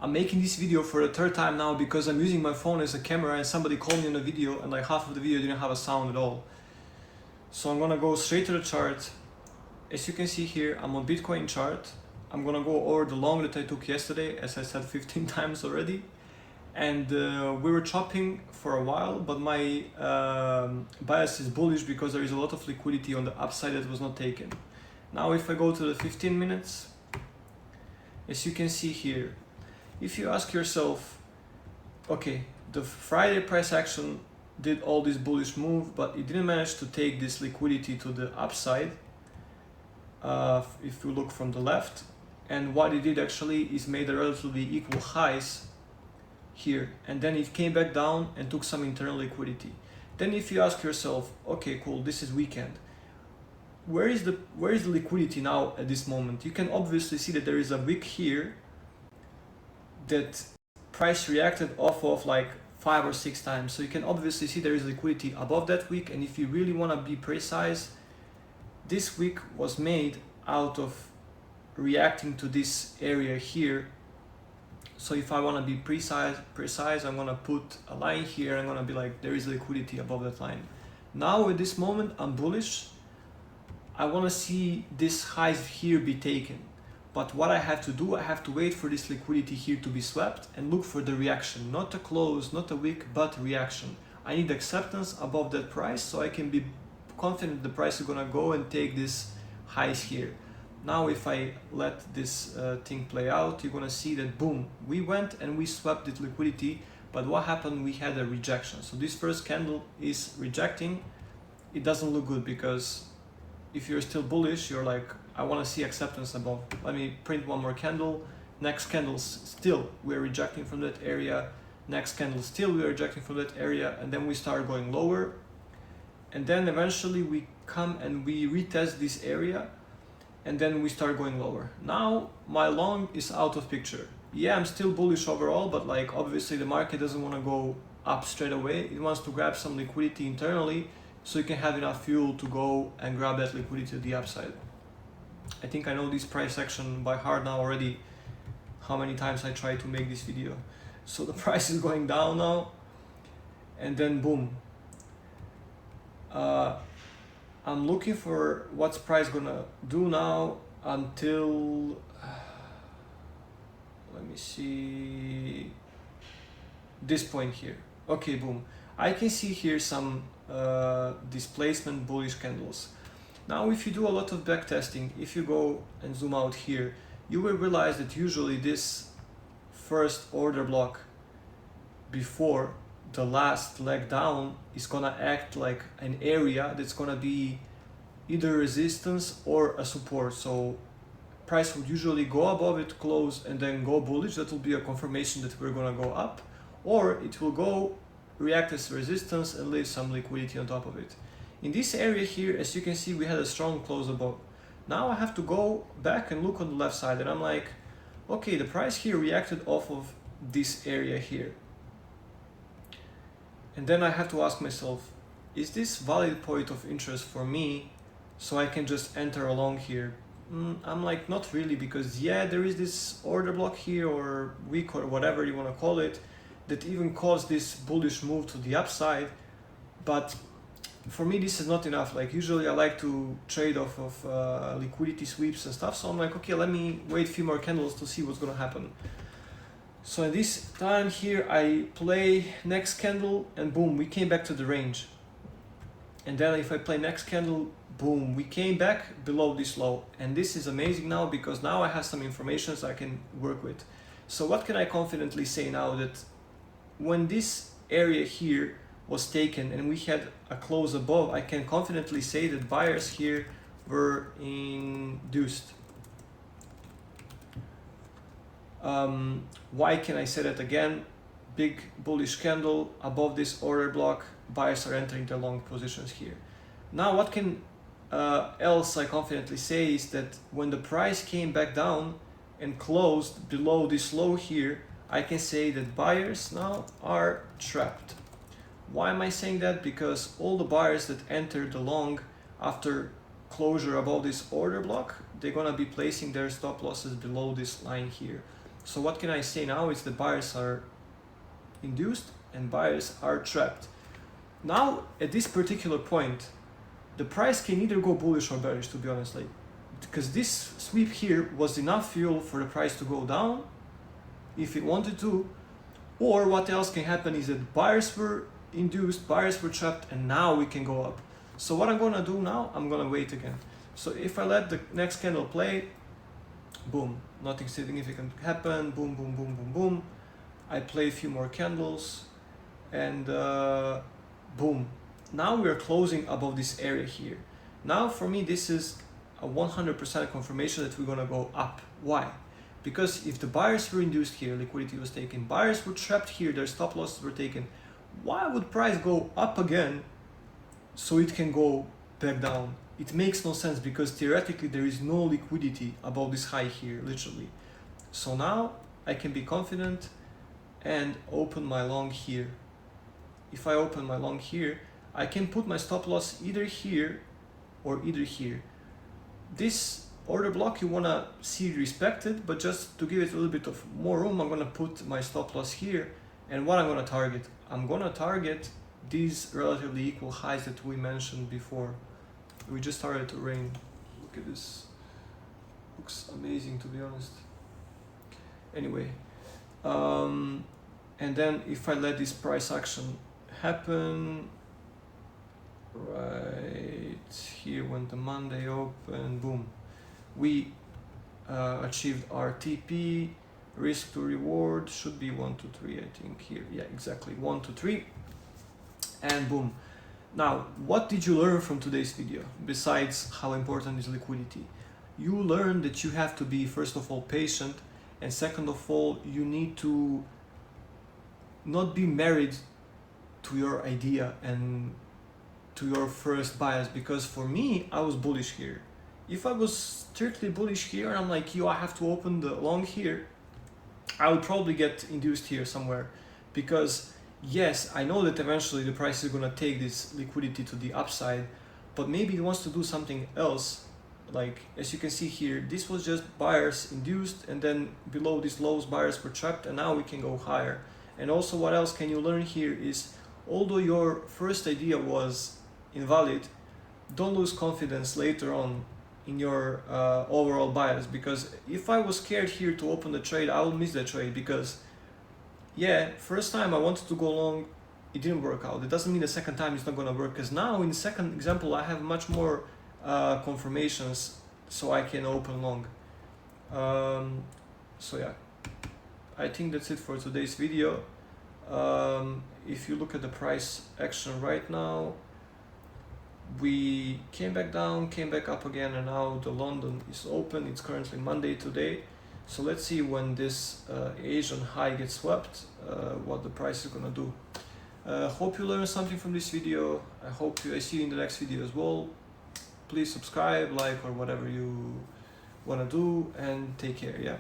I'm making this video for the third time now because I'm using my phone as a camera and somebody called me on the video and like half of the video didn't have a sound at all. So I'm gonna go straight to the chart. As you can see here, I'm on Bitcoin chart. I'm gonna go over the long that I took yesterday, as I said 15 times already. And we were chopping for a while, but my bias is bullish because there is a lot of liquidity on the upside that was not taken. Now if I go to the 15 minutes, as you can see here, if you ask yourself, okay, the Friday price action did all this bullish move, but it didn't manage to take this liquidity to the upside, if you look from the left, and what it did actually is made a relatively equal highs here, and then it came back down and took some internal liquidity. Then if you ask yourself, okay, cool, this is weekend, where is the liquidity now at this moment? You can obviously see that there is a wick here that price reacted off of like 5 or 6 times. So you can obviously see there is liquidity above that wick, and if you really want to be precise, this wick was made out of reacting to this area here. So if I want to be precise, I'm gonna put a line here. I'm gonna be like, there is liquidity above that line. Now at this moment, I'm bullish. I want to see this highs here be taken. But what I have to do, I have to wait for this liquidity here to be swept and look for the reaction, not a close, not a wick, but reaction. I need acceptance above that price so I can be confident the price is gonna go and take this highs here. Now if I let this thing play out, you're gonna see that boom, we went and we swept the liquidity, but what happened? We had a rejection. So this first candle is rejecting. It doesn't look good because if you're still bullish, you're like, I want to see acceptance above. Let me print one more candle. Next candle, still we're rejecting from that area. Next candle, still we're rejecting from that area, and then we start going lower, and then eventually we come and we retest this area, and then we start going lower. Now my long is out of picture. Yeah, I'm still bullish overall, but like obviously the market doesn't want to go up straight away. It wants to grab some liquidity internally so you can have enough fuel to go and grab that liquidity to the upside. I think I know this price action by heart now already, how many times I tried to make this video. So the price is going down now, and then boom. I'm looking for what's price gonna do now until, let me see, this point here. Okay, boom. I can see here some displacement bullish candles. Now if you do a lot of backtesting, if you go and zoom out here, you will realize that usually this first order block before the last leg down is gonna act like an area that's gonna be either resistance or a support. So price would usually go above it, close, and then go bullish. That will be a confirmation that we're gonna go up, or it will go react as resistance and leave some liquidity on top of it. In this area here, as you can see, we had a strong close above. Now I have to go back and look on the left side, and I'm like, okay, the price here reacted off of this area here. And then I have to ask myself, is this valid point of interest for me so I can just enter along here? I'm like, not really, because yeah, there is this order block here or wick or whatever you want to call it that even caused this bullish move to the upside, but for me this is not enough. Like usually I like to trade off of liquidity sweeps and stuff, so I'm like, okay, let me wait a few more candles to see what's gonna happen. So at this time here I play next candle, and boom, we came back to the range. And then if I play next candle, boom, we came back below this low. And this is amazing now because now I have some information I can work with. So what can I confidently say now? That when this area here was taken and we had a close above, I can confidently say that buyers here were induced. Why can I say that again? Big bullish candle above this order block, buyers are entering their long positions here. Now what can else I confidently say is that when the price came back down and closed below this low here, I can say that buyers now are trapped. Why am I saying that? Because all the buyers that entered the long after closure above this order block, they're gonna be placing their stop losses below this line here. So what can I say now is that buyers are induced and buyers are trapped. Now at this particular point, the price can either go bullish or bearish, to be honest, like, because this sweep here was enough fuel for the price to go down if it wanted to, or what else can happen is that buyers were induced, buyers were trapped, and now we can go up. So what I'm gonna do now, I'm gonna wait again. So if I let the next candle play, boom, nothing significant happened, boom, boom, boom, boom, boom. I play a few more candles, and boom. Now we're closing above this area here. Now for me, this is a 100% confirmation that we're gonna go up. Why? Because if the buyers were induced here, liquidity was taken, buyers were trapped here, their stop losses were taken, why would price go up again so it can go back down? It makes no sense, because theoretically there is no liquidity above this high here, literally. So now I can be confident and open my long here. If I open my long here, I can put my stop loss either here or either here. This order block you wanna see respected, but just to give it a little bit of more room, I'm gonna put my stop loss here. And what I'm gonna target? I'm gonna target these relatively equal highs that we mentioned before. We just started to rain. Look at this. Looks amazing, to be honest. Anyway, and then if I let this price action happen, right here when the Monday opened, boom, we achieved our TP. Risk to reward should be 1 to 3, I think here. Yeah, exactly, 1 to 3, and boom. Now, what did you learn from today's video besides how important is liquidity? You learned that you have to be, first of all, patient, and second of all, you need to not be married to your idea and to your first bias, because for me, I was bullish here. If I was strictly bullish here and I'm like, yo, I have to open the long here, I would probably get induced here somewhere, because yes, I know that eventually the price is gonna take this liquidity to the upside, but maybe it wants to do something else. Like, as you can see here, this was just buyers induced, and then below these lows buyers were trapped, and now we can go higher. And also, what else can you learn here is, although your first idea was invalid, don't lose confidence later on in your overall bias, because if I was scared here to open the trade, I will miss the trade, because yeah, first time I wanted to go long, it didn't work out. It doesn't mean the second time it's not gonna work, because now in the second example I have much more confirmations, so I can open long. So yeah, I think that's it for today's video. If you look at the price action right now, we came back down, came back up again, and now the London is open. It's currently Monday today, so let's see when this Asian high gets swept, what the price is gonna do. Hope you learned something from this video. I see you in the next video as well. Please subscribe, like, or whatever you wanna do, and take care. Yeah.